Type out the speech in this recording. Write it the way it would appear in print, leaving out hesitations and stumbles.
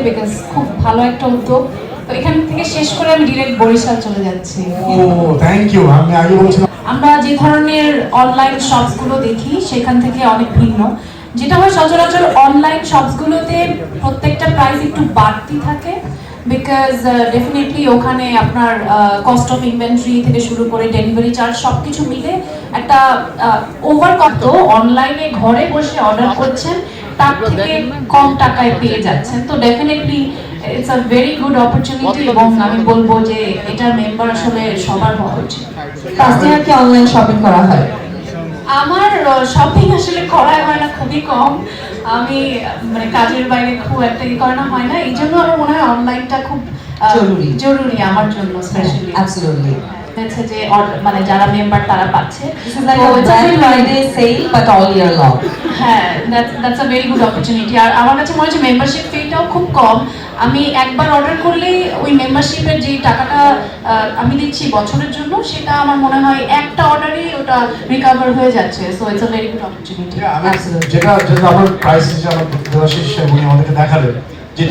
Because খুব ভালো একটা উদ্যোগ। তো এখান থেকে শেষ করে আমি ডিরেক্ট বরিশাল চলে যাচ্ছি। ও থ্যাংক ইউ। আমি আগে বলছিলাম আমরা যে ধরনের অনলাইন শপসগুলো দেখি সেখান থেকে অনেক ভিন্ন। যেটা হয় সচরাচর অনলাইন শপসগুলোতে প্রত্যেকটা প্রাইস একটু বাড়তি থাকে, বিকজ ডেফিনেটলি ওখানে আপনার কস্ট অফ ইনভেন্টরি থেকে শুরু করে ডেলিভারি চার্জ সব কিছু মিলে একটা ওভার কত অনলাইনে ঘরে বসে অর্ডার করছেন তার থেকে কম টাকায় পেয়ে যাচ্ছেন। তো definitely it's a very good opportunity এবং আমি বলবো যে এটার মেম্বার আসলে সবার হওয়া উচিত। তাসনিয়া কি অনলাইন শপিং করা হয়? আমার শপিং আসলে করা হয় না, খুবই কম। আমি মানে কাজের বাইরে খুব একটা করানো হয় না, এই জন্য আমার মনে হয় অনলাইনটা খুব জরুরি আমার জন্য স্পেশালি। অ্যাবসলিউটলি। হচ্ছে যে মানে যারা মেম্বার তারা পাচ্ছে। This is like a Black Friday sale but all year long. হ্যাঁ, that's a very good opportunity. আর আমার কাছে মনে হচ্ছে মেম্বারশিপ ফিটাও খুব কম। আমি একবার অর্ডার করলেই ওই মেম্বারশিপের যে টাকাটা আমি দিচ্ছি বছরের জন্য, সেটা আমার মনে হয় একটা অর্ডারেই ওটা রিকভার হয়ে যাচ্ছে। So it's a very good opportunity. যেটা যেটা আমার প্রাইস যে আমার দেওয়া শেষ উনি আমাদেরকে দেখালেন যে